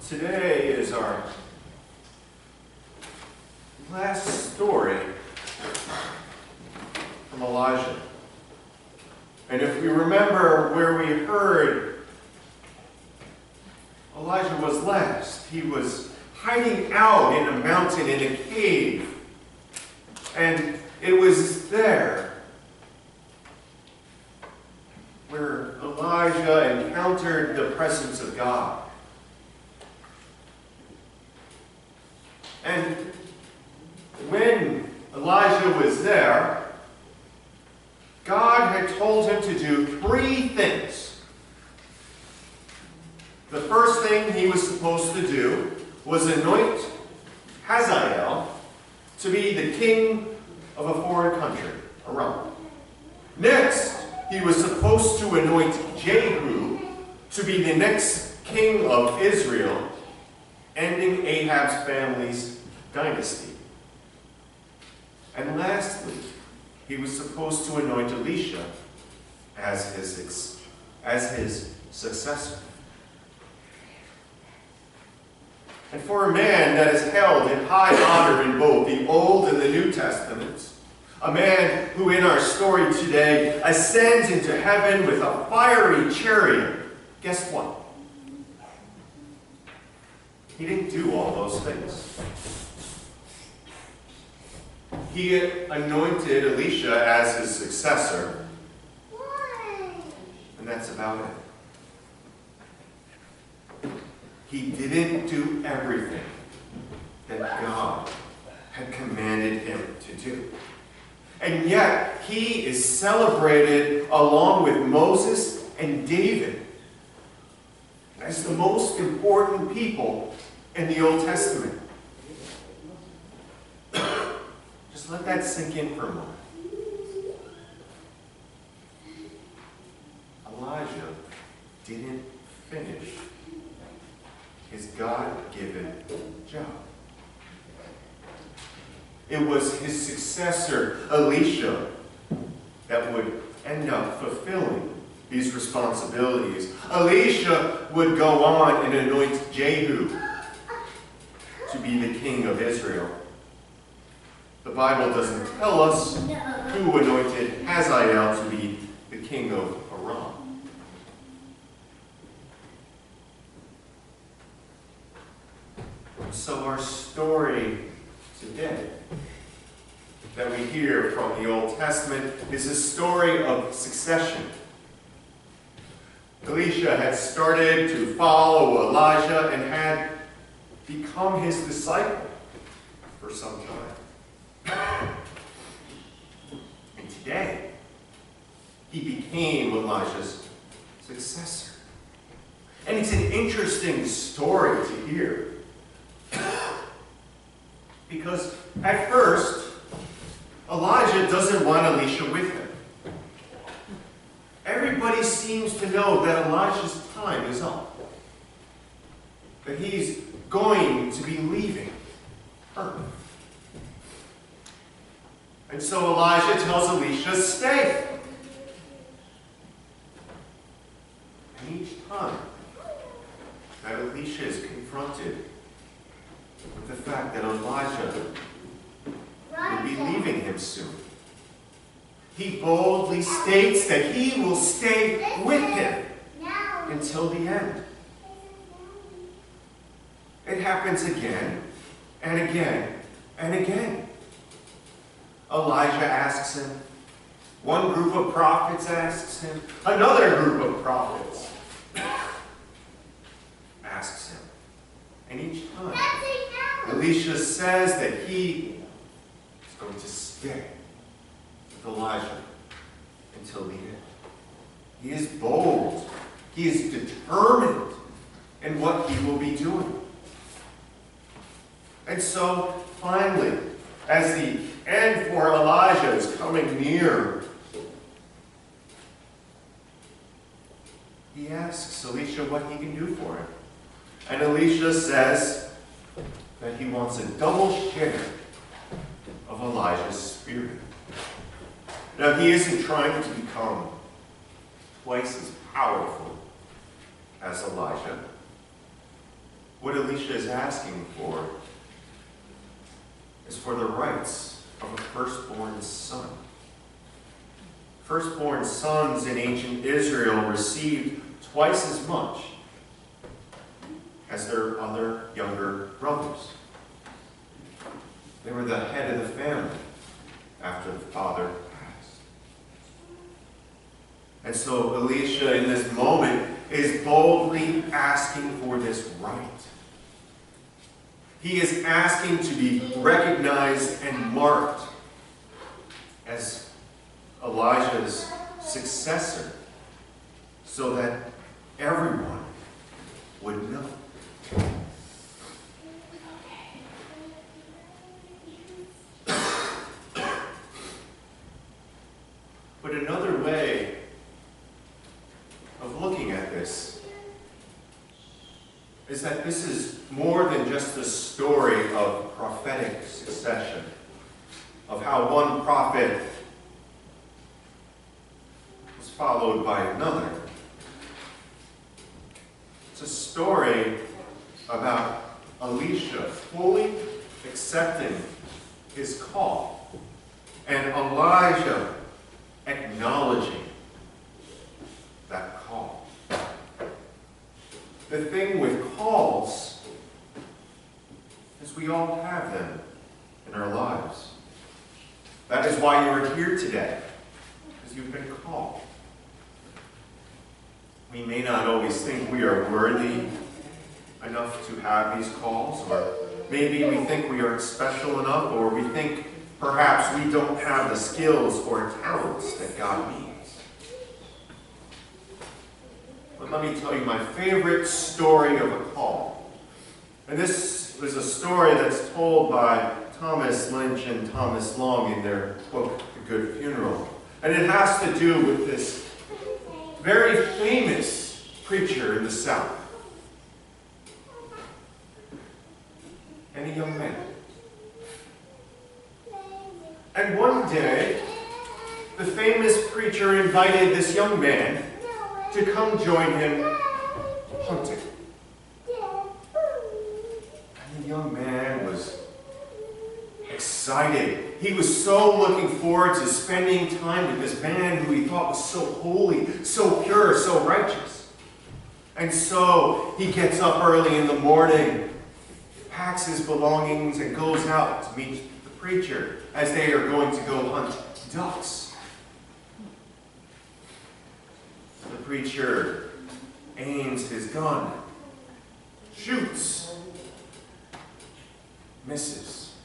Today is our last story from Elijah. And if we remember where we heard Elijah was last, he was hiding out in a mountain in a cave. And it was there where Elijah encountered the presence of God. And when Elijah was there, God had told him to do 3 things. The first thing he was supposed to do was anoint Hazael to be the king of a foreign country, Aram. Next, he was supposed to anoint Jehu to be the next king of Israel, ending Ahab's family's dynasty. And lastly, he was supposed to anoint Elisha as his successor. And for a man that is held in high honor in both the Old and the New Testaments, a man who in our story today ascends into heaven with a fiery chariot, guess what? He didn't do all those things. He anointed Elisha as his successor, and that's about it. He didn't do everything that God had commanded him to do. And yet, he is celebrated along with Moses and David as the most important people in the Old Testament. Just let that sink in for a moment. Elijah didn't finish his God-given job. It was his successor, Elisha, that would end up fulfilling these responsibilities. Elisha would go on and anoint Jehu to be the king of Israel. The Bible doesn't tell us who anointed Hazael to be the king of Aram. So our story today that we hear from the Old Testament is a story of succession. Elisha had started to follow Elijah and had become his disciple for some time. And today, he became Elijah's successor. And it's an interesting story to hear. Because at first, Elijah doesn't want Elisha with him. Everybody seems to know that Elijah's time is up. That he's going to be leaving Earth. And so Elijah tells Elisha, stay. And each time that Elisha is confronted with the fact that Elijah will be leaving him soon, he boldly states that he will stay with him until the end. It happens again and again and again. Elijah asks him. One group of prophets asks him. Another group of prophets asks him. And each time, Elisha says that he is going to stay with Elijah until the end. He is bold. He is determined in what he will be doing. And so, finally, as the end for Elijah is coming near, he asks Elisha what he can do for him. And Elisha says that he wants a double share of Elijah's spirit. Now, he isn't trying to become twice as powerful as Elijah. What Elisha is asking for is for the rights of a firstborn son. Firstborn sons in ancient Israel received twice as much as their other younger brothers. They were the head of the family after the father passed. And so Elisha in this moment is boldly asking for this right. He is asking to be recognized and marked as Elijah's successor so that everyone would know. But another way of looking at this is that this is more than just a story of prophetic succession, of how one prophet was followed by another. It's a story about Elisha fully accepting his call and Elijah acknowledging that call. The thing with calls is we all have them in our lives. That is why you are here today, because you've been called. We may not always think we are worthy enough to have these calls, or maybe we think we aren't special enough, or we think perhaps we don't have the skills or talents that God needs. But let me tell you my favorite story of a call. And this was a story that's told by Thomas Lynch and Thomas Long in their book, The Good Funeral. And it has to do with this very famous preacher in the South. And a young man. And one day, the famous preacher invited this young man to come join him hunting. And the young man was excited. He was so looking forward to spending time with this man who he thought was so holy, so pure, so righteous. And so he gets up early in the morning, packs his belongings, and goes out to meet the preacher as they are going to go hunt ducks. The preacher aims his gun, shoots, misses,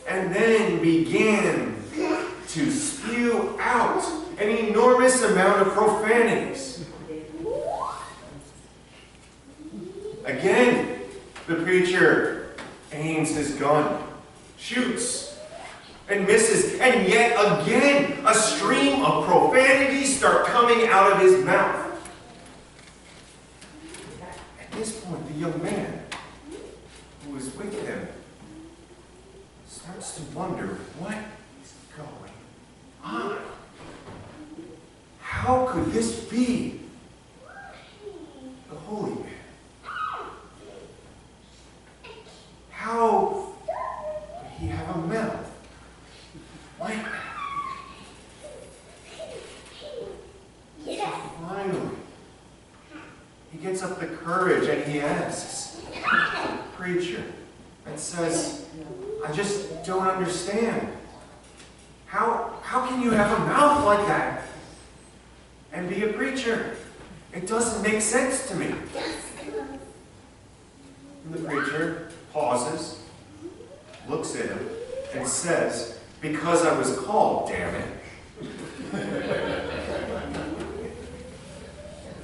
and then began to spew out an enormous amount of profanities. Again, the preacher aims his gun, shoots, and misses, and yet again a stream of profanities start coming out of his mouth. At this point, the young man who is with him starts to wonder what is going on. How could this be the holy man? How could he have a mouth like that? Finally, he gets up the courage and he asks the preacher and says, I just don't understand. How can you have a mouth like that and be a preacher? It doesn't make sense to me. And the preacher pauses, looks at him, and says, because I was called, damn it.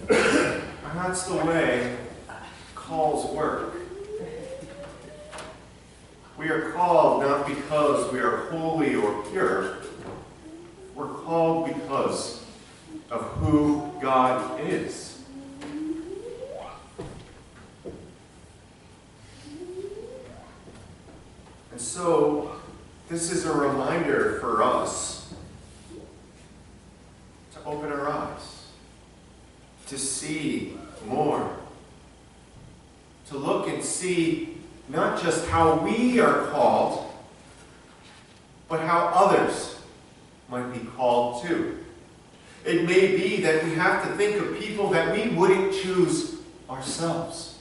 And that's the way calls work. We are called not because we are holy or pure. We're called because of who God is. And so, this is a reminder for us to open our eyes, to see more, see not just how we are called, but how others might be called too. It may be that we have to think of people that we wouldn't choose ourselves.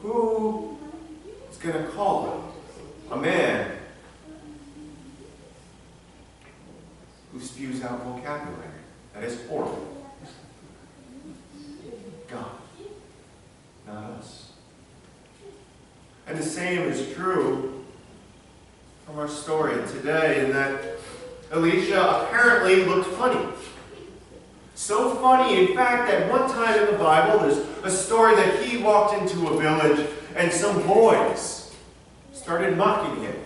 Who is going to call a man who spews out vocabulary that is horrible? God, not us. And the same is true from our story today, in that Elisha apparently looked funny. So funny, in fact, that one time in the Bible, there's a story that he walked into a village and some boys started mocking him,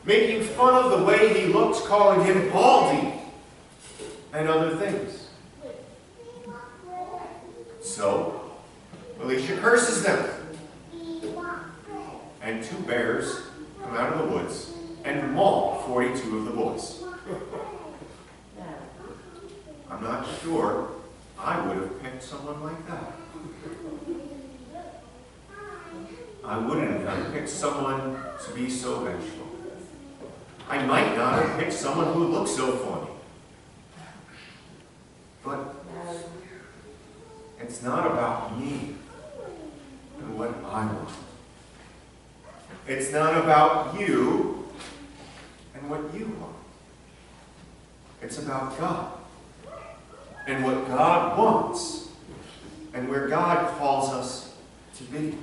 making fun of the way he looked, calling him baldy and other things. So, Elisha curses them. And 2 bears come out of the woods and maul 42 of the boys. I'm not sure I would have picked someone like that. I wouldn't have picked someone to be so vengeful. I might not have picked someone who looked so funny. But it's not about me and what I want. It's not about you and what you want. It's about God and what God wants and where God calls us to be.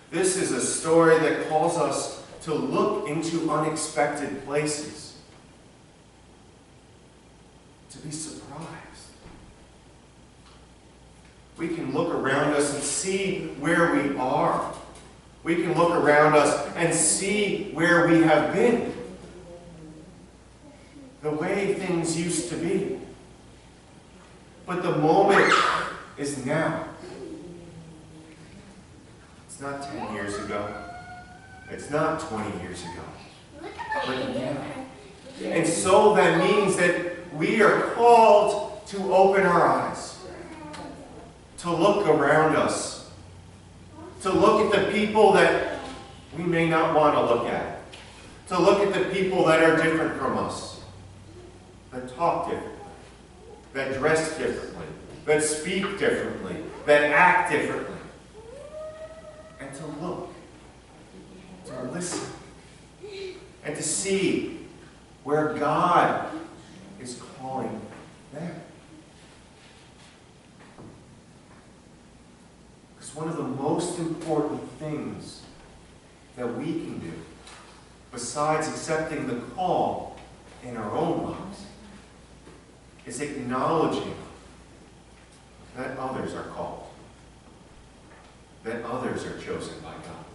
This is a story that calls us to look into unexpected places, to be surprised. We can look around us and see where we are. We can look around us and see where we have been, the way things used to be. But the moment is now. It's not 10 years ago. It's not 20 years ago. But now. And so that means that we are called to open our eyes, to look around us, to look at the people that we may not want to look at, to look at the people that are different from us, that talk differently, that dress differently, that speak differently, that act differently, and to look, to listen, and to see where God is calling them. Because one of the most important things that we can do, besides accepting the call in our own lives, is acknowledging that others are called, that others are chosen by God.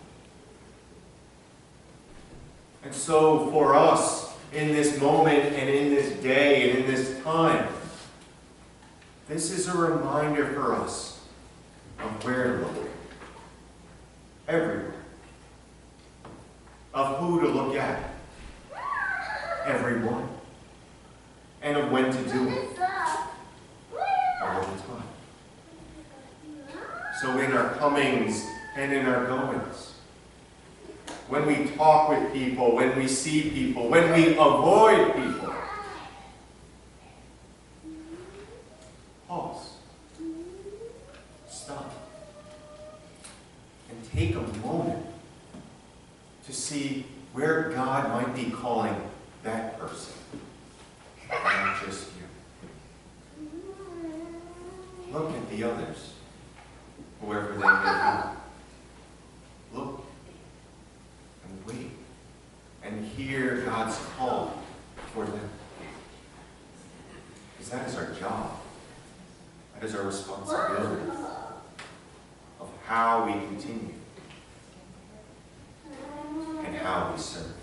And so for us, in this moment and in this day and in this time, this is a reminder for us of where to look, everywhere, of who to look at, everyone, and of when to do it, all the time. So in our comings and in our goings, when we talk with people, when we see people, when we avoid people, pause, stop, and take a moment to see where God might be calling that person, not just you. Look at the others, whoever they may be. Look and wait and hear God's call for them. Because that is our job. That is our responsibility of how we continue and how we serve.